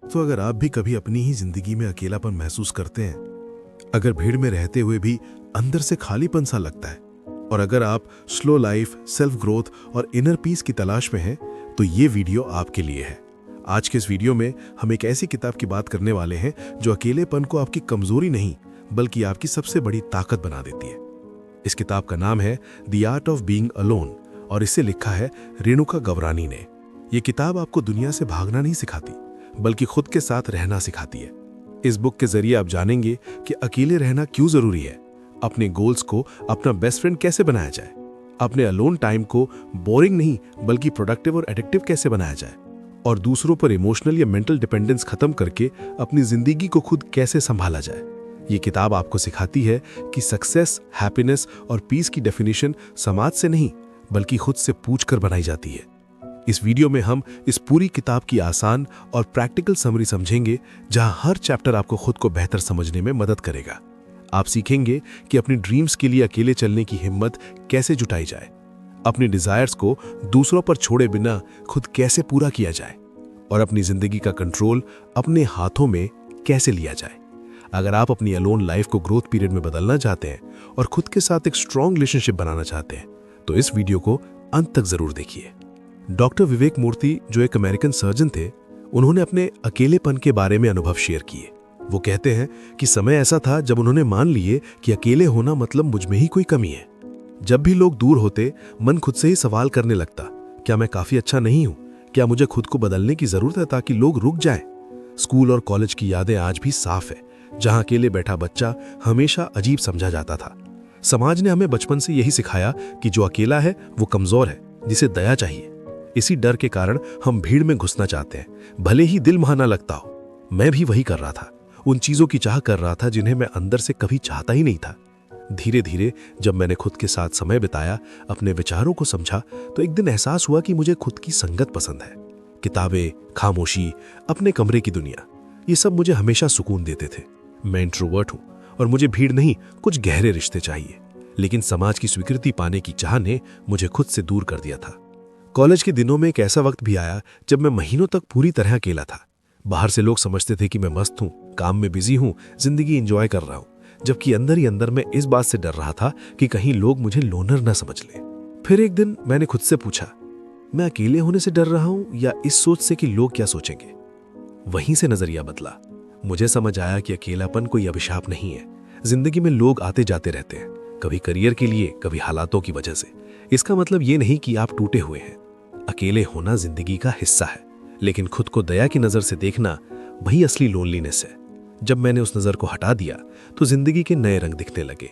तो अगर आप भी कभी अपनी ही जिंदगी में अकेलापन महसूस करते हैं, अगर भीड़ में रहते हुए भी अंदर से खालीपन सा लगता है, और अगर आप स्लो लाइफ, सेल्फ ग्रोथ और इनर पीस की तलाश में हैं, तो ये वीडियो आपके लिए है। आज के इस वीडियो में हम एक ऐसी किताब की बात करने वाले हैं जो अकेलेपन को आपकी कमजोरी नहीं बल्कि आपकी सबसे बड़ी ताकत बना देती है। इस किताब का नाम है the art of being alone और इसे लिखा है रेणुका गवरानी ने। ये किताब आपको दुनिया से भागना नहीं सिखाती बल्कि खुद के साथ रहना सिखाती है। इस बुक के जरिए आप जानेंगे कि अकेले रहना क्यों जरूरी है, अपने गोल्स को अपना बेस्ट फ्रेंड कैसे बनाया जाए, अपने अलोन टाइम को बोरिंग नहीं बल्कि प्रोडक्टिव और एडिक्टिव कैसे बनाया जाए, और दूसरों पर इमोशनल या मेंटल डिपेंडेंस खत्म करके अपनी जिंदगी को खुद कैसे संभाला जाए। ये किताब आपको सिखाती है कि सक्सेस, हैप्पीनेस और पीस की डेफिनेशन समाज से नहीं बल्कि खुद से पूछकर बनाई जाती है। इस वीडियो में हम इस पूरी किताब की आसान और प्रैक्टिकल समरी समझेंगे, जहां हर चैप्टर आपको खुद को बेहतर समझने में मदद करेगा। आप सीखेंगे कि अपनी ड्रीम्स के लिए अकेले चलने की हिम्मत कैसे जुटाई जाए, अपनी डिजायर्स को दूसरों पर छोड़े बिना खुद कैसे पूरा किया जाए, और अपनी जिंदगी का कंट्रोल अपने हाथों में कैसे लिया जाए। अगर आप अपनी अलोन लाइफ को ग्रोथ पीरियड में बदलना चाहते हैं और खुद के साथ एक स्ट्रॉन्ग रिलेशनशिप बनाना चाहते हैं, तो इस वीडियो को अंत तक जरूर देखिए। डॉक्टर विवेक मूर्ति, जो एक अमेरिकन सर्जन थे, उन्होंने अपने अकेलेपन के बारे में अनुभव शेयर किए। वो कहते हैं कि समय ऐसा था जब उन्होंने मान लिए कि अकेले होना मतलब मुझ में ही कोई कमी है। जब भी लोग दूर होते, मन खुद से ही सवाल करने लगता, क्या मैं काफी अच्छा नहीं हूं? क्या मुझे खुद को बदलने की जरूरत है ताकि लोग रुक जाएं? स्कूल और कॉलेज की यादें आज भी साफ है, जहां अकेले बैठा बच्चा हमेशा अजीब समझा जाता था। समाज ने हमें बचपन से यही सिखाया कि जो अकेला है वो कमजोर है, जिसे दया चाहिए। इसी डर के कारण हम भीड़ में घुसना चाहते हैं, भले ही दिल वहां ना लगता हो। मैं भी वही कर रहा था, उन चीजों की चाह कर रहा था जिन्हें मैं अंदर से कभी चाहता ही नहीं था। धीरे धीरे जब मैंने खुद के साथ समय बिताया, अपने विचारों को समझा, तो एक दिन एहसास हुआ कि मुझे खुद की संगत पसंद है। किताबें, खामोशी, अपने कमरे की दुनिया, ये सब मुझे हमेशा सुकून देते थे। मैं इंट्रोवर्ट हूं और मुझे भीड़ नहीं, कुछ गहरे रिश्ते चाहिए। लेकिन समाज की स्वीकृति पाने की चाह ने मुझे खुद से दूर कर दिया था। कॉलेज के दिनों में एक ऐसा वक्त भी आया जब मैं महीनों तक पूरी तरह अकेला था। बाहर से लोग समझते थे कि मैं मस्त हूं, काम में बिजी हूं, जिंदगी एंजॉय कर रहा हूं, जबकि अंदर ही अंदर मैं इस बात से डर रहा था कि कहीं लोग मुझे लोनर न समझ लें। फिर एक दिन मैंने खुद से पूछा, मैं अकेले होने से डर रहा हूं या इस सोच से कि लोग क्या सोचेंगे? वहीं से नजरिया बदला। मुझे समझ आया कि अकेलापन कोई अभिशाप नहीं है। जिंदगी में लोग आते जाते रहते हैं, कभी करियर के लिए, कभी हालातों की वजह से। इसका मतलब ये नहीं कि आप टूटे हुए हैं। अकेले होना जिंदगी का हिस्सा है, लेकिन खुद को दया की नजर से देखना वही असली लोनलीनेस है। जब मैंने उस नजर को हटा दिया तो जिंदगी के नए रंग दिखने लगे।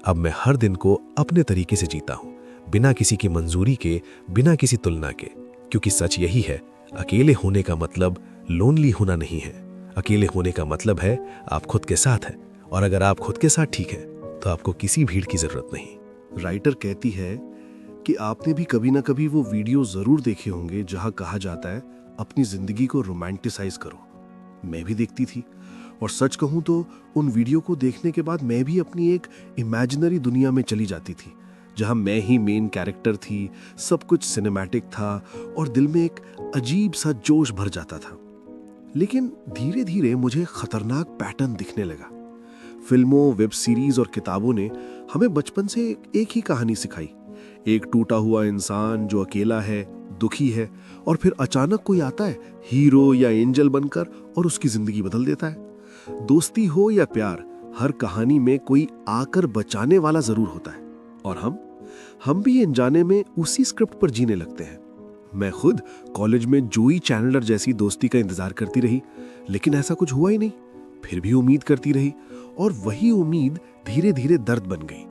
अब मैं हर दिन को अपने तरीके से जीता हूं, बिना किसी की मंजूरी के, बिना किसी तुलना के। क्योंकि सच यही है, अकेले होने का मतलब लोनली होना नहीं है। अकेले होने का मतलब है आप खुद के साथ हैं, और अगर आप खुद के साथ ठीक हैं तो आपको किसी भीड़ की जरूरत नहीं। राइटर कहती है कि आपने भी कभी ना कभी वो वीडियो जरूर देखे होंगे जहां कहा जाता है अपनी जिंदगी को रोमांटिसाइज करो। मैं भी देखती थी, और सच कहूं तो उन वीडियो को देखने के बाद मैं भी अपनी एक इमेजिनरी दुनिया में चली जाती थी, जहां मैं ही मेन कैरेक्टर थी, सब कुछ सिनेमैटिक था और दिल में एक अजीब सा जोश भर जाता था। लेकिन धीरे धीरे मुझे खतरनाक पैटर्न दिखने लगा। फिल्मों, वेब सीरीज और किताबों ने हमें बचपन से एक ही कहानी सिखाई। एक टूटा हुआ इंसान जो अकेला है, दुखी है, और फिर अचानक कोई आता है हीरो या एंजल बनकर और उसकी जिंदगी बदल देता है। दोस्ती हो या प्यार, हर कहानी में कोई आकर बचाने वाला जरूर होता है, और हम भी अनजाने में उसी स्क्रिप्ट पर जीने लगते हैं। मैं खुद कॉलेज में जोई चैनलर जैसी दोस्ती का इंतजार करती रही, लेकिन ऐसा कुछ हुआ ही नहीं। फिर भी उम्मीद करती रही, और वही उम्मीद धीरे धीरे दर्द बन गई।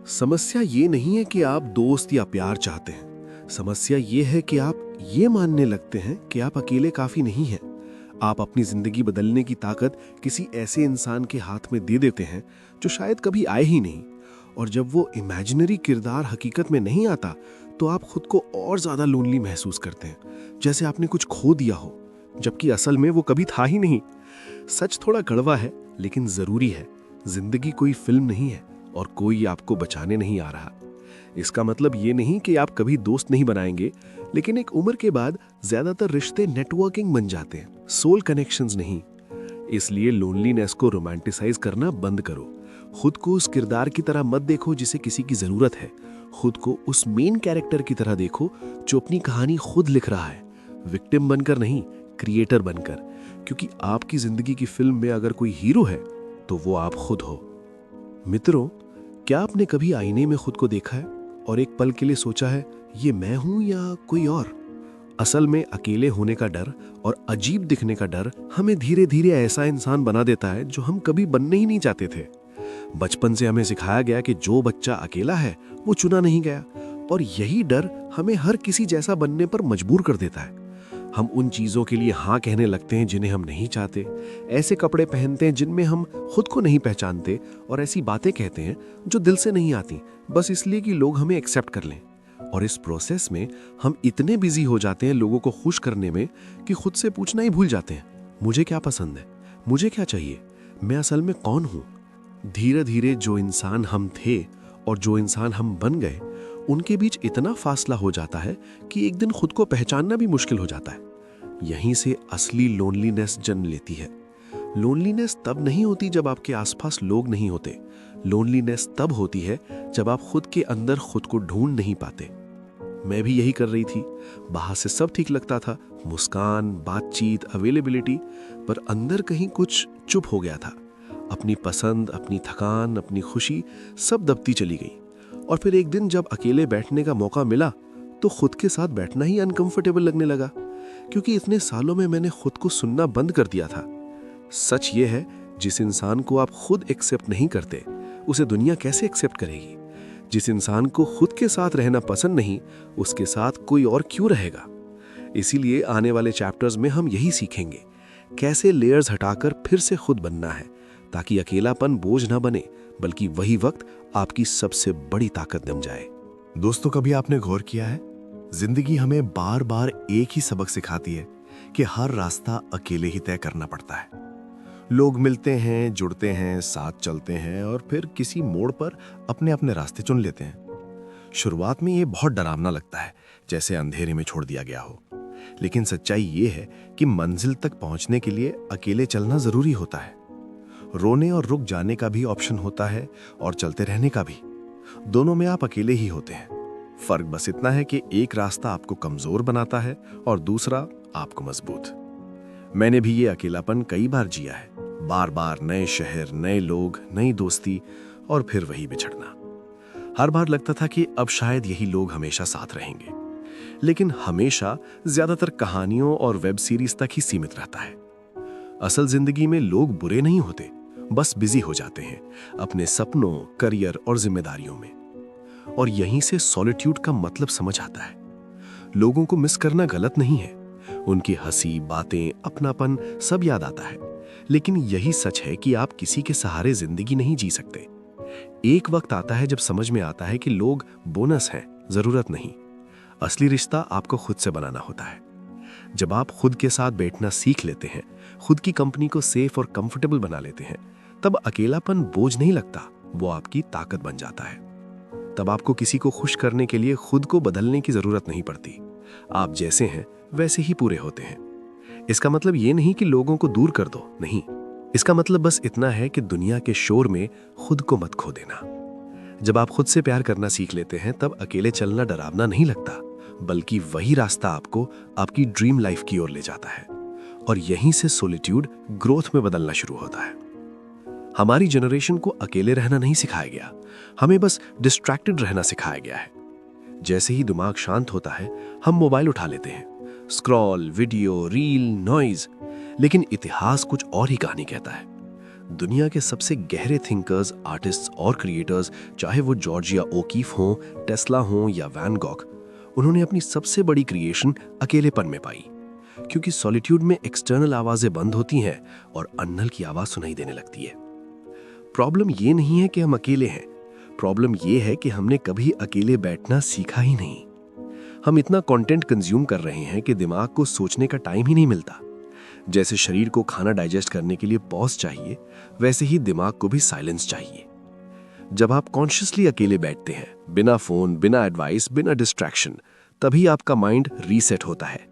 समस्या ये नहीं है कि आप दोस्त या प्यार चाहते हैं, समस्या ये है कि आप ये मानने लगते हैं कि आप अकेले काफी नहीं हैं। आप अपनी जिंदगी बदलने की ताकत किसी ऐसे इंसान के हाथ में दे देते हैं जो शायद कभी आए ही नहीं, और जब वो इमेजिनरी किरदार हकीकत में नहीं आता तो आप खुद को और ज्यादा लोनली महसूस करते हैं, जैसे आपने कुछ खो दिया हो, जबकि असल में वो कभी था ही नहीं। सच थोड़ा कड़वा है लेकिन जरूरी है। जिंदगी कोई फिल्म नहीं है और कोई आपको बचाने नहीं आ रहा। इसका मतलब ये नहीं कि आप कभी दोस्त नहीं बनाएंगे, लेकिन एक उम्र के बाद ज्यादातर रिश्ते नेटवर्किंग बन जाते हैं, सोल कनेक्शंस नहीं। इसलिए लोनलीनेस को रोमांटिसाइज करना बंद करो। खुद को उस किरदार की तरह मत देखो जिसे किसी की जरूरत है। खुद को उस मेन कैरेक्टर की तरह देखो जो अपनी कहानी खुद लिख रहा है, विक्टिम बनकर नहीं, क्रिएटर बनकर। क्योंकि आपकी जिंदगी की फिल्म में अगर कोई हीरो है तो वो आप खुद हो। मित्रों, क्या आपने कभी आईने में खुद को देखा है और एक पल के लिए सोचा है ये मैं हूं या कोई और? असल में अकेले होने का डर और अजीब दिखने का डर हमें धीरे धीरे ऐसा इंसान बना देता है जो हम कभी बनने ही नहीं चाहते थे। बचपन से हमें सिखाया गया कि जो बच्चा अकेला है वो चुना नहीं गया, और यही डर हमें हर किसी जैसा बनने पर मजबूर कर देता है। हम उन चीजों के लिए हाँ कहने लगते हैं जिन्हें हम नहीं चाहते, ऐसे कपड़े पहनते हैं जिनमें हम खुद को नहीं पहचानते, और ऐसी बातें कहते हैं जो दिल से नहीं आती, बस इसलिए कि लोग हमें एक्सेप्ट कर लें। और इस प्रोसेस में हम इतने बिजी हो जाते हैं लोगों को खुश करने में कि खुद से पूछना ही भूल जाते हैं, मुझे क्या पसंद है, मुझे क्या चाहिए, मैं असल में कौन हूं। धीरे धीरे जो इंसान हम थे और जो इंसान हम बन गए, उनके बीच इतना फासला हो जाता है कि एक दिन खुद को पहचानना भी मुश्किल हो जाता है। यहीं से असली लोनलीनेस जन्म लेती है। लोनलीनेस तब नहीं होती जब आपके आसपास लोग नहीं होते। लोनलीनेस तब होती है जब आप खुद के अंदर खुद को ढूंढ नहीं पाते। मैं भी यही कर रही थी। बाहर से सब ठीक लगता था, मुस्कान, बातचीत, अवेलेबिलिटी, पर अंदर कहीं कुछ चुप हो गया था। अपनी पसंद, अपनी थकान, अपनी खुशी सब दबती चली गई। और फिर एक दिन जब अकेले बैठने का मौका मिला तो खुद के साथ बैठना ही अनकंफर्टेबल लगने लगा, क्योंकि इतने सालों में मैंने खुद को सुनना बंद कर दिया था। सच ये है, जिस इंसान को आप खुद एक्सेप्ट नहीं करते उसे दुनिया कैसे एक्सेप्ट करेगी? जिस इंसान को खुद के साथ रहना पसंद नहीं, उसके साथ कोई और क्यों रहेगा? इसीलिए आने वाले चैप्टर्स में हम यही सीखेंगे, कैसे लेयर्स हटाकर फिर से खुद बनना है, ताकि अकेलापन बोझ न बने, बल्कि वही वक्त आपकी सबसे बड़ी ताकत बन जाए। दोस्तों, कभी आपने गौर किया है, जिंदगी हमें बार बार एक ही सबक सिखाती है कि हर रास्ता अकेले ही तय करना पड़ता है। लोग मिलते हैं, जुड़ते हैं, साथ चलते हैं और फिर किसी मोड़ पर अपने अपने रास्ते चुन लेते हैं। शुरुआत में ये बहुत डरावना लगता है, जैसे अंधेरे में छोड़ दिया गया हो। लेकिन सच्चाई ये है कि मंजिल तक पहुंचने के लिए अकेले चलना जरूरी होता है। रोने और रुक जाने का भी ऑप्शन होता है और चलते रहने का भी। दोनों में आप अकेले ही होते हैं। फर्क बस इतना है कि एक रास्ता आपको कमजोर बनाता है और दूसरा आपको मजबूत। मैंने भी ये अकेलापन कई बार जिया है। बार बार नए शहर, नए लोग, नई दोस्ती और फिर वही बिछड़ना। हर बार लगता था कि अब शायद यही लोग हमेशा साथ रहेंगे, लेकिन हमेशा ज्यादातर कहानियों और वेब सीरीज तक ही सीमित रहता है। असल जिंदगी में लोग बुरे नहीं होते, बस बिजी हो जाते हैं अपने सपनों, करियर और जिम्मेदारियों में। और यहीं से सॉलिट्यूड का मतलब समझ आता है। लोगों को मिस करना गलत नहीं है, उनकी हंसी, बातें, अपनापन सब याद आता है। लेकिन यही सच है कि आप किसी के सहारे जिंदगी नहीं जी सकते। एक वक्त आता है जब समझ में आता है कि लोग बोनस हैं, जरूरत नहीं। असली रिश्ता आपको खुद से बनाना होता है। जब आप खुद के साथ बैठना सीख लेते हैं, खुद की कंपनी को सेफ और कंफर्टेबल बना लेते हैं, तब अकेलापन बोझ नहीं लगता, वो आपकी ताकत बन जाता है। तब आपको किसी को खुश करने के लिए खुद को बदलने की जरूरत नहीं पड़ती। आप जैसे हैं वैसे ही पूरे होते हैं। इसका मतलब ये नहीं कि लोगों को दूर कर दो, नहीं। इसका मतलब बस इतना है कि दुनिया के शोर में खुद को मत खो देना। जब आप खुद से प्यार करना सीख लेते हैं, तब अकेले चलना डरावना नहीं लगता, बल्कि वही रास्ता आपको आपकी ड्रीम लाइफ की ओर ले जाता है। और यहीं से सॉलिट्यूड ग्रोथ में बदलना शुरू होता है। हमारी जनरेशन को अकेले रहना नहीं सिखाया गया, हमें बस डिस्ट्रैक्टेड रहना सिखाया गया है। जैसे ही दिमाग शांत होता है, हम मोबाइल उठा लेते हैं, स्क्रॉल, वीडियो, रील, नॉइज। लेकिन इतिहास कुछ और ही कहानी कहता है। दुनिया के सबसे गहरे थिंकर्स, आर्टिस्ट्स और क्रिएटर्स, चाहे वो जॉर्जिया ओकीफ हों, टेस्ला हों या वैन गॉग, उन्होंने अपनी सबसे बड़ी क्रिएशन अकेलेपन में पाई। क्योंकि सॉलिट्यूड में एक्सटर्नल आवाजें बंद होती हैं और अन्नल की आवाज सुनाई देने लगती है। प्रॉब्लम ये नहीं है कि हम अकेले हैं, प्रॉब्लम ये है कि हमने कभी अकेले बैठना सीखा ही नहीं। हम इतना कंटेंट कंज्यूम कर रहे हैं कि दिमाग को सोचने का टाइम ही नहीं मिलता। जैसे शरीर को खाना डाइजेस्ट करने के लिए पॉज चाहिए, वैसे ही दिमाग को भी साइलेंस चाहिए। जब आप कॉन्शियसली अकेले बैठते हैं, बिना फोन, बिना एडवाइस, बिना डिस्ट्रैक्शन, तभी आपका माइंड रीसेट होता है।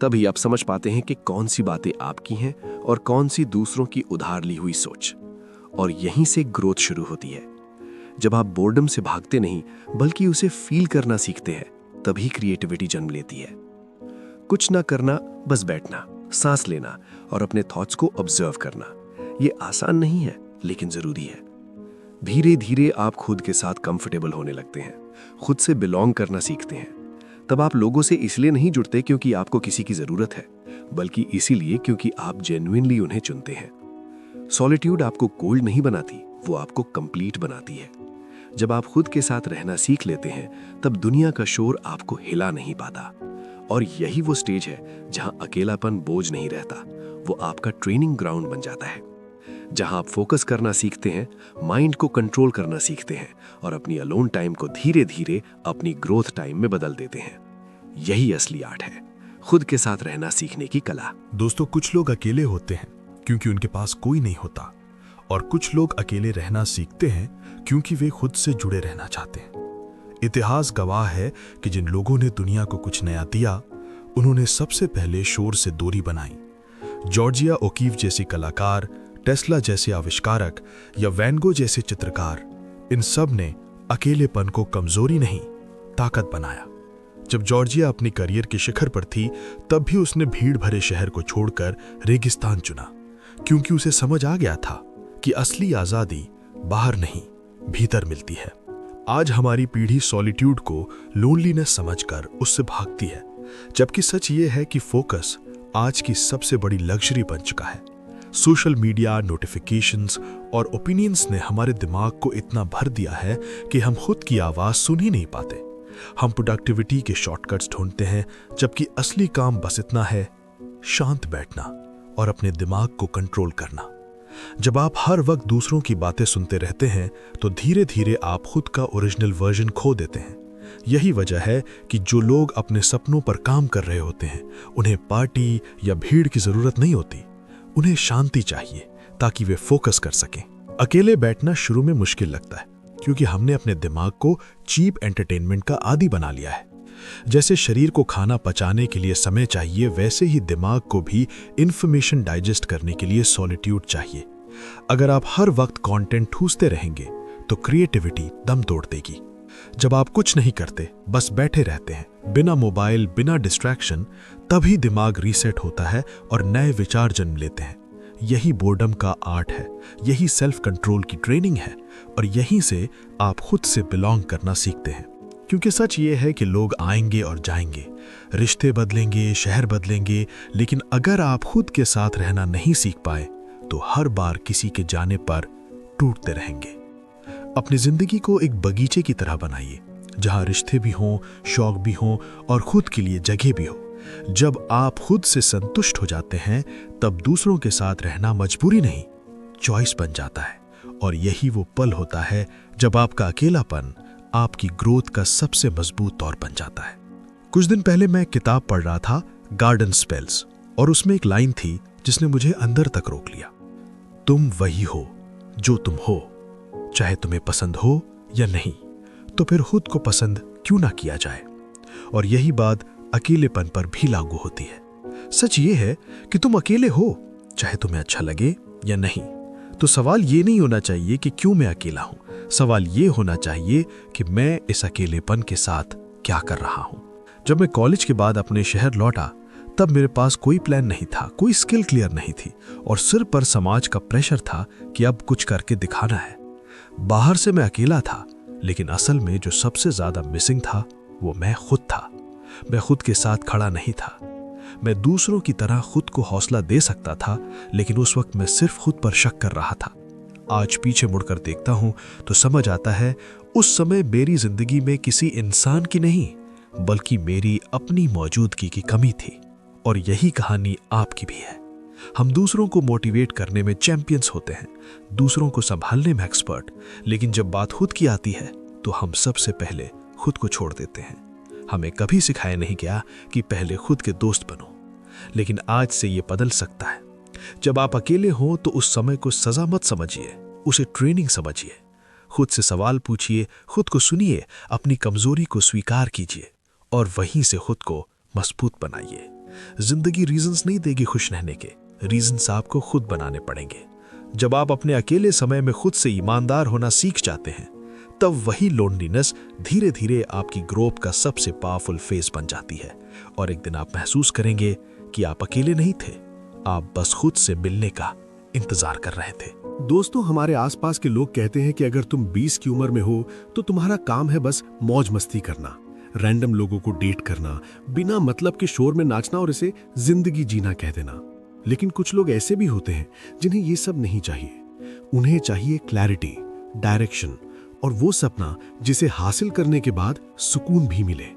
तभी आप समझ पाते हैं कि कौन सी बातें आपकी हैं और कौन सी दूसरों की उधार ली हुई सोच। और यहीं से ग्रोथ शुरू होती है। जब आप बोर्डम से भागते नहीं बल्कि उसे फील करना सीखते हैं, तभी क्रिएटिविटी जन्म लेती है। कुछ ना करना, बस बैठना, सांस लेना और अपने थॉट्स को ऑब्जर्व करना, ये आसान नहीं है लेकिन जरूरी है। धीरे धीरे आप खुद के साथ कंफर्टेबल होने लगते हैं, खुद से बिलोंग करना सीखते हैं। तब आप लोगों से इसलिए नहीं जुड़ते क्योंकि आपको किसी की जरूरत है, बल्कि इसीलिए क्योंकि आप जेन्युइनली उन्हें चुनते हैं। सॉलिट्यूड आपको कोल्ड नहीं बनाती, वो आपको कंप्लीट बनाती है। जब आप खुद के साथ रहना सीख लेते हैं, तब दुनिया का शोर आपको हिला नहीं पाता। और यही वो स्टेज है जहां अकेलापन बोझ नहीं रहता, वो आपका ट्रेनिंग ग्राउंड बन जाता है। जहां आप फोकस करना सीखते हैं, माइंड को कंट्रोल करना सीखते हैं और अपनी अलोन टाइम को धीरे धीरे अपनी ग्रोथ टाइम में बदल देते हैं। यही असली आर्ट है, खुद के साथ रहना सीखने की कला। दोस्तों, कुछ लोग अकेले होते हैं क्योंकि उनके पास कोई नहीं होता, और कुछ लोग अकेले रहना सीखते हैं क्योंकि वे खुद से जुड़े रहना चाहते हैं। इतिहास गवाह है कि जिन लोगों ने दुनिया को कुछ नया दिया, उन्होंने सबसे पहले शोर से दूरी बनाई। जॉर्जिया ओकीफ जैसी कलाकार, टेस्ला जैसे आविष्कारक या वैन गो जैसे चित्रकार, इन सब ने अकेलेपन को कमजोरी नहीं, ताकत बनाया। जब जॉर्जिया अपनी करियर के शिखर पर थी, तब भी उसने भीड़ भरे शहर को छोड़कर रेगिस्तान चुना, क्योंकि उसे समझ आ गया था कि असली आजादी बाहर नहीं, भीतर मिलती है। आज हमारी पीढ़ी सॉलिट्यूड को लोनलीनेस समझकर उससे भागती है, जबकि सच ये है कि फोकस आज की सबसे बड़ी लग्जरी बन चुका है। सोशल मीडिया, नोटिफिकेशंस और ओपिनियंस ने हमारे दिमाग को इतना भर दिया है कि हम खुद की आवाज सुन ही नहीं पाते। हम प्रोडक्टिविटी के शॉर्टकट्स ढूंढते हैं, जबकि असली काम बस इतना है, शांत बैठना और अपने दिमाग को कंट्रोल करना। जब आप हर वक्त दूसरों की बातें सुनते रहते हैं, तो धीरे धीरे आप खुद का ओरिजिनल वर्जन खो देते हैं। यही वजह है कि जो लोग अपने सपनों पर काम कर रहे होते हैं, उन्हें पार्टी या भीड़ की जरूरत नहीं होती। उन्हें शांति चाहिए ताकि वे फोकस कर सकें। अकेले बैठना शुरू में मुश्किल लगता है, क्योंकि हमने अपने दिमाग को चीप एंटरटेनमेंट का आदी बना लिया है। जैसे शरीर को खाना पचाने के लिए समय चाहिए, वैसे ही दिमाग को भी इंफॉर्मेशन डाइजेस्ट करने के लिए सॉलिट्यूड चाहिए। अगर आप हर वक्त कंटेंट ठूसते रहेंगे, तो क्रिएटिविटी दम तोड़ देगी। जब आप कुछ नहीं करते, बस बैठे रहते हैं, बिना मोबाइल, बिना डिस्ट्रैक्शन, तभी दिमाग रीसेट होता है और नए विचार जन्म लेते हैं। यही बोर्डम का आर्ट है, यही सेल्फ कंट्रोल की ट्रेनिंग है, और यहीं से आप खुद से बिलोंग करना सीखते हैं। क्योंकि सच ये है कि लोग आएंगे और जाएंगे, रिश्ते बदलेंगे, शहर बदलेंगे, लेकिन अगर आप खुद के साथ रहना नहीं सीख पाए, तो हर बार किसी के जाने पर टूटते रहेंगे। अपनी जिंदगी को एक बगीचे की तरह बनाइए, जहां रिश्ते भी हों, शौक भी हों और खुद के लिए जगह भी हो। जब आप खुद से संतुष्ट हो जाते हैं, तब दूसरों के साथ रहना मजबूरी नहीं, चॉइस बन जाता है। और यही वो पल होता है जब आपका अकेलापन आपकी ग्रोथ का सबसे मजबूत तौर बन जाता है। कुछ दिन पहले मैं एक किताब पढ़ रहा था, गार्डन स्पेल्स, और उसमें एक लाइन थी जिसने मुझे अंदर तक रोक लिया। तुम वही हो जो तुम हो, चाहे तुम्हें पसंद हो या नहीं, तो फिर खुद को पसंद क्यों ना किया जाए। और यही बात अकेलेपन पर भी लागू होती है। सच ये है कि तुम अकेले हो, चाहे तुम्हें अच्छा लगे या नहीं। तो सवाल ये नहीं होना चाहिए कि क्यों मैं अकेला हूं, सवाल ये होना चाहिए कि मैं इस अकेलेपन के साथ क्या कर रहा हूं। जब मैं कॉलेज के बाद अपने शहर लौटा, तब मेरे पास कोई प्लान नहीं था, कोई स्किल क्लियर नहीं थी, और सिर पर समाज का प्रेशर था कि अब कुछ करके दिखाना है। बाहर से मैं अकेला था, लेकिन असल में जो सबसे ज्यादा मिसिंग था, वो मैं खुद था। मैं खुद के साथ खड़ा नहीं था। मैं दूसरों की तरह खुद को हौसला दे सकता था, लेकिन उस वक्त मैं सिर्फ खुद पर शक कर रहा था। आज पीछे मुड़कर देखता हूं तो समझ आता है, उस समय मेरी जिंदगी में किसी इंसान की नहीं, बल्कि मेरी अपनी मौजूदगी की कमी थी। और यही कहानी आपकी भी है। हम दूसरों को मोटिवेट करने में चैंपियंस होते हैं, दूसरों को संभालने में एक्सपर्ट, लेकिन जब बात खुद की आती है, तो हम सबसे पहले खुद को छोड़ देते हैं। हमें कभी सिखाया नहीं गया कि पहले खुद के दोस्त बनो, लेकिन आज से ये बदल सकता है। जब आप अकेले हो तो उस समय को सजा मत समझिए, उसे ट्रेनिंग समझिए। खुद से सवाल पूछिए, खुद को सुनिए, अपनी कमजोरी को स्वीकार कीजिए और वहीं से खुद को मजबूत बनाइए। जिंदगी रीजंस नहीं देगी खुश रहने के, रीजंस आपको खुद बनाने पड़ेंगे। जब आप अपने अकेले समय में खुद से ईमानदार होना सीख जाते हैं, तब वही लोनलीनेस धीरे धीरे आपकी ग्रोथ का सबसे पावरफुल फेज बन जाती है और एक दिन आप महसूस करेंगे कि आप अकेले नहीं थे, आप बस खुद से मिलने का इंतजार कर रहे थे। दोस्तों, हमारे आसपास के लोग कहते हैं कि अगर तुम 20 की उम्र में हो तो तुम्हारा काम है बस मौज मस्ती करना, रैंडम लोगों को डेट करना, बिना मतलब के शोर में नाचना और इसे जिंदगी जीना कह देना। लेकिन कुछ लोग ऐसे भी होते हैं जिन्हें ये सब नहीं चाहिए। उन्हें चाहिए क्लैरिटी, डायरेक्शन और वो सपना जिसे हासिल करने के बाद सुकून भी मिले।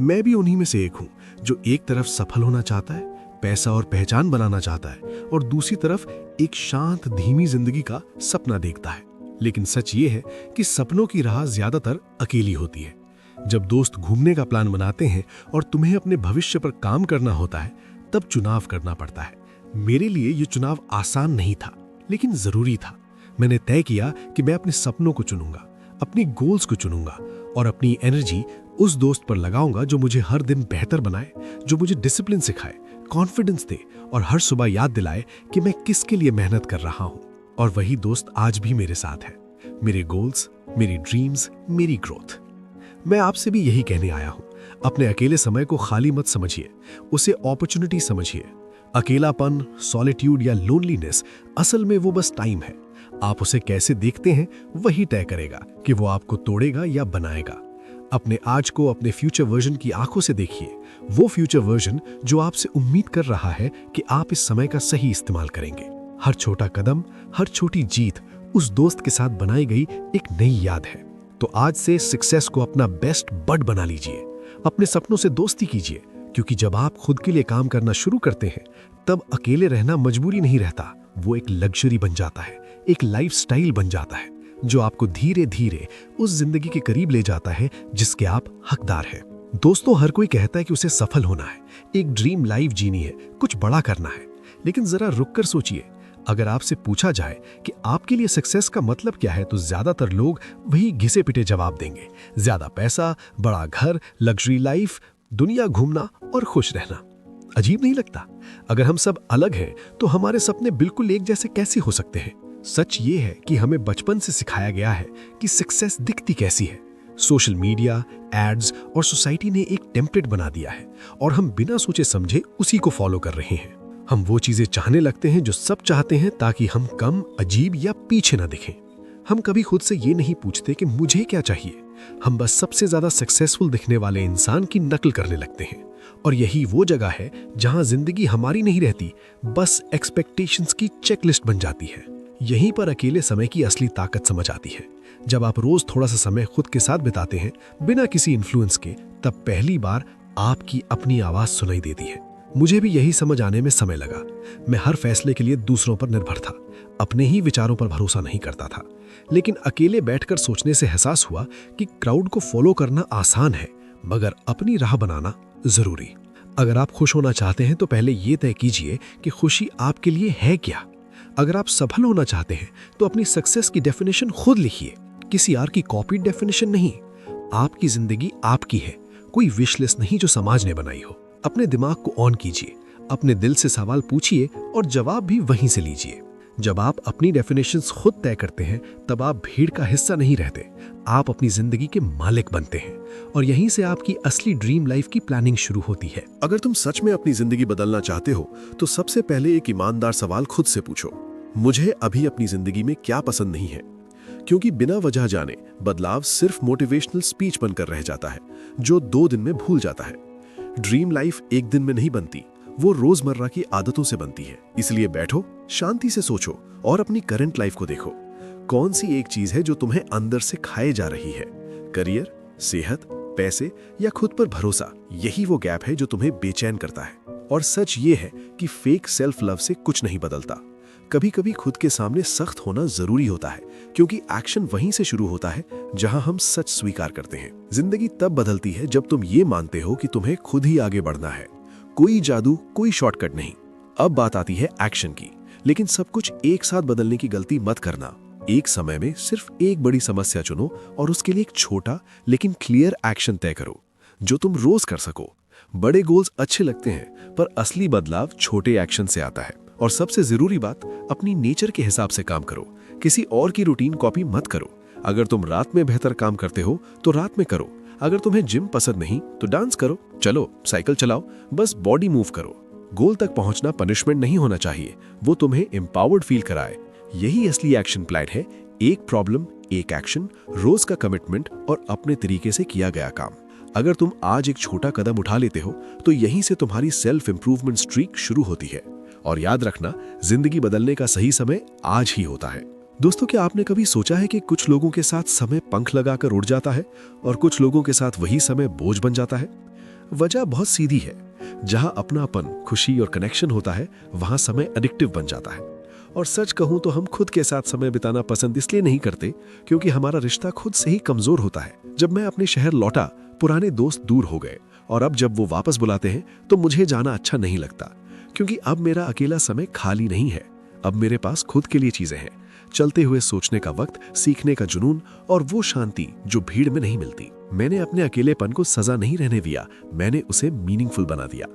मैं भी उन्हीं में से एक हूं जो एक तरफ सफल होना चाहता है, पैसा और पहचान बनाना चाहता है और दूसरी तरफ एक शांत धीमी जिंदगी का सपना देखता है। लेकिन सच ये है कि सपनों की राह ज्यादातर अकेली होती है। जब दोस्त घूमने का प्लान बनाते हैं और तुम्हें अपने भविष्य पर काम करना होता है, तब चुनाव करना पड़ता है। मेरे लिए ये चुनाव आसान नहीं था, लेकिन जरूरी था। मैंने तय किया कि मैं अपने सपनों को चुनूंगा, अपनी गोल्स को चुनूंगा और अपनी एनर्जी उस दोस्त पर लगाऊंगा जो मुझे हर दिन बेहतर बनाए, जो मुझे डिसिप्लिन सिखाए, कॉन्फिडेंस दे और हर सुबह याद दिलाए कि मैं किसके लिए मेहनत कर रहा हूं। और वही दोस्त आज भी मेरे साथ है। मेरे गोल्स, मेरी ड्रीम्स, मेरी ग्रोथ। मैं आपसे भी यही कहने आया हूं, अपने अकेले समय को खाली मत समझिए, उसे अपॉर्चुनिटी समझिए। अकेलापन, सॉलिट्यूड या लोनलीनेस असल में वो बस टाइम है। आप उसे कैसे देखते हैं वही तय करेगा कि वो आपको तोड़ेगा या बनाएगा। अपने आज को अपने फ्यूचर वर्जन की आंखों से देखिए, वो फ्यूचर वर्जन जो आपसे उम्मीद कर रहा है कि आप इस समय का सही इस्तेमाल करेंगे। हर छोटा कदम, हर छोटी जीत उस दोस्त के साथ बनाई गई एक नई याद है। तो आज से सक्सेस को अपना बेस्ट बड बना लीजिए, अपने सपनों से दोस्ती कीजिए, क्योंकि जब आप खुद के लिए काम करना शुरू करते हैं, तब अकेले रहना मजबूरी नहीं रहता, वो एक लग्जरी बन जाता है, एक लाइफस्टाइल बन जाता है जो आपको धीरे धीरे उस जिंदगी के करीब ले जाता है जिसके आप हकदार हैं। दोस्तों, हर कोई कहता है कि उसे सफल होना है, एक ड्रीम लाइफ जीनी है, कुछ बड़ा करना है। लेकिन जरा रुककर सोचिए, अगर आपसे पूछा जाए कि आपके लिए सक्सेस का मतलब क्या है, तो ज्यादातर लोग वही घिसे पिटे जवाब देंगे। ज्यादा पैसा, बड़ा घर, लग्जरी लाइफ, दुनिया घूमना और खुश रहना। अजीब नहीं लगता? अगर हम सब अलग हैं, तो हमारे सपने बिल्कुल एक जैसे कैसे हो सकते हैं? सच ये है कि हमें बचपन से सिखाया गया है कि सक्सेस दिखती कैसी है। सोशल मीडिया, एड्स और सोसाइटी ने एक टेम्पलेट बना दिया है और हम बिना सोचे समझे उसी को फॉलो कर रहे हैं। हम वो चीजें चाहने लगते हैं जो सब चाहते हैं, ताकि हम कम, अजीब या पीछे ना दिखें। हम कभी खुद से ये नहीं पूछते कि मुझे क्या चाहिए। हम बस सबसे ज्यादा सक्सेसफुल दिखने वाले इंसान की नकल करने लगते हैं। और यही वो जगह है जहां जिंदगी हमारी नहीं रहती, बस एक्सपेक्टेशंस की चेकलिस्ट बन जाती है। यहीं पर अकेले समय की असली ताकत समझ आती है। जब आप रोज थोड़ा सा समय खुद के साथ बिताते हैं, बिना किसी इन्फ्लुएंस के, तब पहली बार आपकी अपनी आवाज सुनाई देती है। मुझे भी यही समझ आने में समय लगा। मैं हर फैसले के लिए दूसरों पर निर्भर था, अपने ही विचारों पर भरोसा नहीं करता था। लेकिन अकेले बैठकर सोचने से एहसास हुआ कि क्राउड को फॉलो करना आसान है, मगर अपनी राह बनाना जरूरी। अगर आप खुश होना चाहते हैं तो पहले ये तय कीजिए कि खुशी आपके लिए है क्या। अगर आप सफल होना चाहते हैं तो अपनी सक्सेस की डेफिनेशन खुद लिखिए, किसी और की कॉपी डेफिनेशन नहीं। आपकी जिंदगी आपकी है, कोई विश लिस्ट नहीं जो समाज ने बनाई हो। अपने दिमाग को ऑन कीजिए, अपने दिल से सवाल पूछिए और जवाब भी वहीं से लीजिए। जब आप अपनी डेफिनेशंस खुद तय करते हैं, तब आप भीड़ का हिस्सा नहीं रहते, आप अपनी जिंदगी के मालिक बनते हैं। और यहीं से आपकी असली ड्रीम लाइफ की प्लानिंग शुरू होती है। अगर तुम सच में अपनी जिंदगी बदलना चाहते हो, तो सबसे पहले एक ईमानदार सवाल खुद से पूछो, मुझे अभी अपनी जिंदगी में क्या पसंद नहीं है? क्योंकि बिना वजह जाने बदलाव सिर्फ मोटिवेशनल स्पीच बनकर रह जाता है, जो 2 दिन में भूल जाता है। ड्रीम लाइफ एक दिन में नहीं बनती, वो रोजमर्रा की आदतों से बनती है। इसलिए बैठो, शांति से सोचो और अपनी करंट लाइफ को देखो। कौन सी एक चीज है जो तुम्हें अंदर से खाए जा रही है? करियर, सेहत, पैसे या खुद पर भरोसा? यही वो गैप है जो तुम्हें बेचैन करता है। और सच ये है कि फेक सेल्फ लव से कुछ नहीं बदलता। कभी कभी खुद के सामने सख्त होना जरूरी होता है, क्योंकि एक्शन वहीं से शुरू होता है जहां हम सच स्वीकार करते हैं। जिंदगी तब बदलती है जब तुम ये मानते हो कि तुम्हें खुद ही आगे बढ़ना है। कोई जादू, कोई शॉर्टकट नहीं। अब बात आती है एक्शन की। लेकिन सब कुछ एक साथ बदलने की गलती मत करना। एक समय में सिर्फ एक बड़ी समस्या चुनो और उसके लिए एक छोटा लेकिन क्लियर एक्शन तय करो जो तुम रोज कर सको। बड़े गोल्स अच्छे लगते हैं, पर असली बदलाव छोटे एक्शन से आता है। और सबसे जरूरी बात, अपनी नेचर के हिसाब से काम करो, किसी और की रूटीन कॉपी मत करो। अगर तुम रात में बेहतर काम करते हो तो रात में करो। अगर तुम्हें जिम पसंद नहीं तो डांस करो, चलो साइकिल चलाओ, बस बॉडी मूव करो। गोल तक पहुंचना पनिशमेंट नहीं होना चाहिए, वो तुम्हें एम्पावर्ड फील कराए। यही असली एक्शन प्लान है, एक प्रॉब्लम, एक एक्शन, रोज का कमिटमेंट और अपने तरीके से किया गया काम। अगर तुम आज एक छोटा कदम उठा लेते हो तो यहीं से तुम्हारी सेल्फ इंप्रूवमेंट स्ट्रीक शुरू होती है। और याद रखना, जिंदगी बदलने का सही समय आज ही होता है। दोस्तों, क्या आपने कभी सोचा है कि कुछ लोगों के साथ समय पंख लगाकर उड़ जाता है और कुछ लोगों के साथ वही समय बोझ बन जाता है? वजह बहुत सीधी है, जहां अपनापन, खुशी और कनेक्शन होता है वहां समय एडिक्टिव बन जाता है। और सच कहूं तो हम खुद के साथ समय बिताना पसंद इसलिए नहीं करते क्योंकि हमारा रिश्ता खुद से ही कमजोर होता है। जब मैं अपने शहर लौटा, पुराने दोस्त दूर हो गए और अब जब वो वापस बुलाते हैं तो मुझे जाना अच्छा नहीं लगता, क्योंकि अब मेरा अकेला समय खाली नहीं है। अब मेरे पास खुद के लिए चीजें हैं, चलते हुए सोचने का वक्त, सीखने का जुनून और वो शांति जो भीड़ में नहीं मिलती। मैंने अपने अकेलेपन को सजा नहीं रहने दिया, मैंने उसे मीनिंगफुल बना दिया।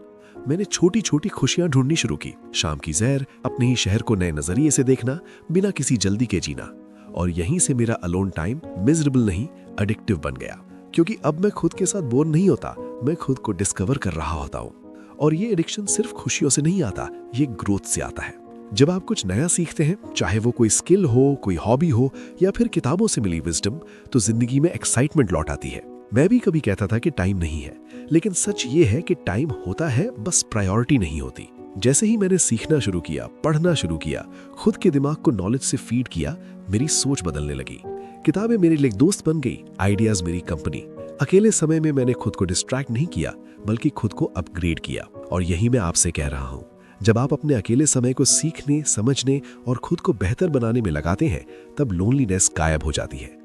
मैंने छोटी छोटी खुशियां ढूंढनी शुरू की, शाम की सैर, अपने ही शहर को नए नजरिए से देखना, बिना किसी जल्दी के जीना। और यहीं से मेरा अलोन टाइम मिजरेबल नहीं, एडिक्टिव बन गया, क्योंकि अब मैं खुद के साथ बोर नहीं होता, मैं खुद को डिस्कवर कर रहा होता हूँ। और ये एडिक्शन सिर्फ खुशियों से नहीं आता, ये ग्रोथ से आता है। जब आप कुछ नया सीखते हैं, चाहे वो कोई स्किल हो, कोई हॉबी हो या फिर किताबों से मिली विजडम, तो जिंदगी में एक्साइटमेंट लौट आती है। मैं भी कभी कहता था कि टाइम नहीं है, लेकिन सच ये है कि टाइम होता है, बस प्रायोरिटी नहीं होती। जैसे ही मैंने सीखना शुरू किया, पढ़ना शुरू किया, खुद के दिमाग को नॉलेज से फीड किया, मेरी सोच बदलने लगी। किताबें मेरे लिए दोस्त बन गई, आइडियाज मेरी कंपनी। अकेले समय में मैंने खुद को डिस्ट्रैक्ट नहीं किया, बल्कि खुद को अपग्रेड किया। और यही मैं आपसे कह रहा हूँ, जब आप अपने अकेले समय को सीखने, समझने और खुद को बेहतर बनाने में लगाते हैं, तब लोनलीनेस गायब हो जाती है।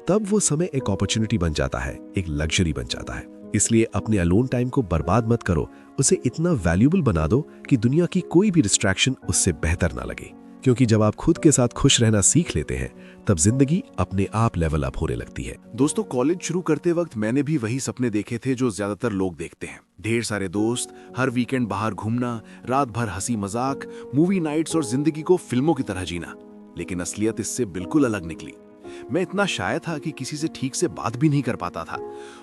तब वो समय एक अपॉर्चुनिटी बन जाता है, एक लग्जरी बन जाता है। इसलिए अपने अलोन टाइम को बर्बाद मत करो, उसे इतना वैल्यूबल बना दो कि दुनिया की कोई भी डिस्ट्रैक्शन उससे बेहतर ना लगे। क्योंकि जब आप खुद के साथ खुश रहना सीख लेते हैं, तब जिंदगी अपने आप लेवल अप होने लगती है। दोस्तों, कॉलेज शुरू करते वक्त मैंने भी वही सपने देखे थे जो ज्यादातर लोग देखते हैं। ढेर सारे दोस्त, हर वीकेंड बाहर घूमना, रात भर हंसी मजाक, मूवी नाइट्स और जिंदगी को फिल्मों की तरह जीना। लेकिन असलियत इससे बिल्कुल अलग निकली। मैं इतना शाय था कि किसी से ठीक से बात भी नहीं कर पाता था,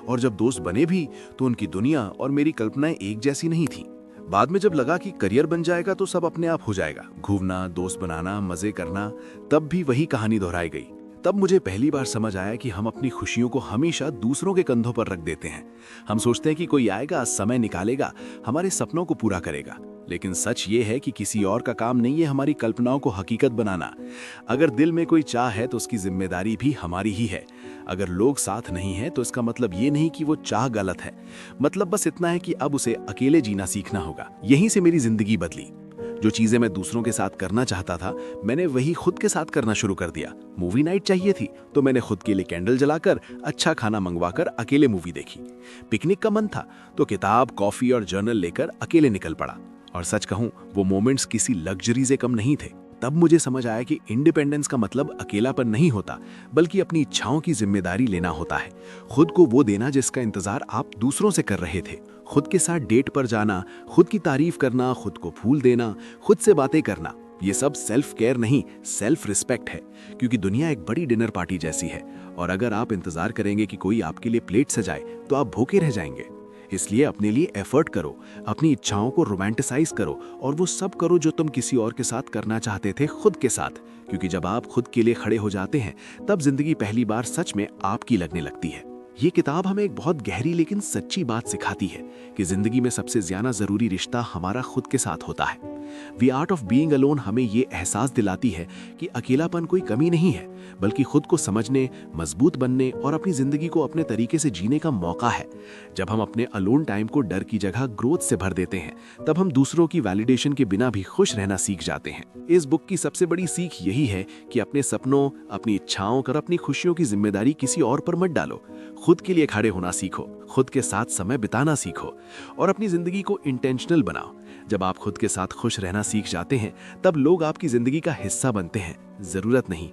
और जब दोस्त बने भी तो उनकी दुनिया और मेरी कल्पनाएं एक जैसी नहीं थी। बाद में जब लगा कि करियर बन जाएगा तो सब अपने आप हो जाएगा, घूमना, दोस्त बनाना, मजे करना, तब भी वही कहानी दोहराई गई। तब मुझे पहली बार समझ आया कि हम अपनी खुशियों को हमेशा दूसरों के कंधों पर रख देते हैं। हम सोचते हैं कि कोई आएगा, समय निकालेगा, हमारे सपनों को पूरा करेगा। लेकिन सच ये है कि किसी और का काम नहीं है हमारी कल्पनाओं को हकीकत बनाना। अगर दिल में कोई चाह है तो उसकी जिम्मेदारी भी हमारी ही है। अगर लोग साथ नहीं हैं तो इसका मतलब ये नहीं कि वो चाह गलत है, मतलब बस इतना है कि अब उसे अकेले जीना सीखना होगा। यहीं से मेरी जिंदगी बदली। जो चीजें मैं दूसरों के साथ करना चाहता था, मैंने वही खुद के साथ करना शुरू कर दिया। मूवी नाइट चाहिए थी तो मैंने खुद के लिए कैंडल जलाकर, अच्छा खाना मंगवाकर अकेले मूवी देखी। पिकनिक का मन था तो किताब, कॉफी और जर्नल लेकर अकेले निकल पड़ा। और सच कहूं, वो मोमेंट्स किसी लग्जरी से कम नहीं थे। तब मुझे समझ आया कि इंडिपेंडेंस का मतलब अकेलापन नहीं होता, बल्कि अपनी इच्छाओं की जिम्मेदारी लेना होता है। खुद को वो देना जिसका इंतजार आप दूसरों से कर रहे थे। खुद के साथ डेट पर जाना, खुद की तारीफ करना, खुद को फूल देना, खुद से बातें करना, ये सब सेल्फ केयर नहीं, सेल्फ रिस्पेक्ट है। क्योंकि दुनिया एक बड़ी डिनर पार्टी जैसी है, और अगर आप इंतजार करेंगे कि कोई आपके लिए प्लेट सजाए तो आप भूखे रह जाएंगे। इसलिए अपने लिए एफर्ट करो, अपनी इच्छाओं को रोमांटिसाइज करो, और वो सब करो जो तुम किसी और के साथ करना चाहते थे खुद के साथ। क्योंकि जब आप खुद के लिए खड़े हो जाते हैं, तब जिंदगी पहली बार सच में आपकी लगने लगती है। ये किताब हमें एक बहुत गहरी लेकिन सच्ची बात सिखाती है कि जिंदगी में सबसे ज्यादा जरूरी रिश्ता हमारा खुद के साथ होता है। The art of being alone हमें ये एहसास दिलाती है कि अकेलापन कोई कमी नहीं है, बल्कि खुद को समझने, मजबूत बनने और अपनी जिंदगी को अपने तरीके से जीने का मौका है। जब हम अपने अलोन टाइम को डर की जगह ग्रोथ से भर देते हैं, तब हम दूसरों की वैलिडेशन के बिना भी खुश रहना सीख जाते हैं। इस बुक की सबसे बड़ी सीख यही है कि अपने सपनों, अपनी इच्छाओं और अपनी खुशियों की जिम्मेदारी किसी और पर मत डालो। खुद के लिए खड़े होना सीखो, खुद के साथ समय बिताना सीखो और अपनी जिंदगी को इंटेंशनल बनाओ। जब आप खुद के साथ खुश रहना सीख जाते हैं, तब लोग आपकी जिंदगी का हिस्सा बनते हैं, जरूरत नहीं।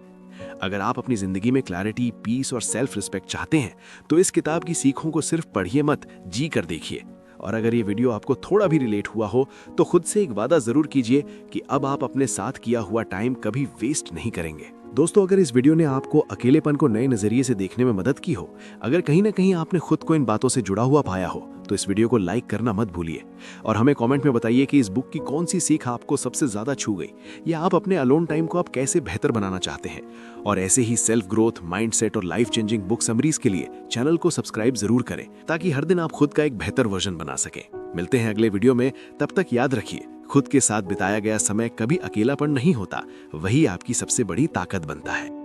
अगर आप अपनी जिंदगी में क्लैरिटी, पीस और सेल्फ रिस्पेक्ट चाहते हैं तो इस किताब की सीखों को सिर्फ पढ़िए मत, जी कर देखिए। और अगर ये वीडियो आपको थोड़ा भी रिलेट हुआ हो तो खुद से एक वादा जरूर कीजिए कि अब आप अपने साथ किया हुआ टाइम कभी वेस्ट नहीं करेंगे। दोस्तों, अगर इस वीडियो ने आपको अकेलेपन को नए नजरिए से देखने में मदद की हो, अगर कहीं ना कहीं आपने खुद को इन बातों से जुड़ा हुआ पाया हो, तो इस वीडियो को लाइक करना मत भूलिए और हमें कमेंट में बताइए कि इस बुक की कौन सी सीख आपको सबसे ज्यादा छू गई, या आप अपने अलोन टाइम को आप कैसे बेहतर बनाना चाहते हैं। और ऐसे ही सेल्फ ग्रोथ, माइंडसेट और लाइफ चेंजिंग बुक समरीज के लिए चैनल को सब्सक्राइब जरूर करें, ताकि हर दिन आप खुद का एक बेहतर वर्जन बना सकें। मिलते हैं अगले वीडियो में, तब तक याद रखिए, खुद के साथ बिताया गया समय कभी अकेलापन नहीं होता, वही आपकी सबसे बड़ी ताकत बनता है।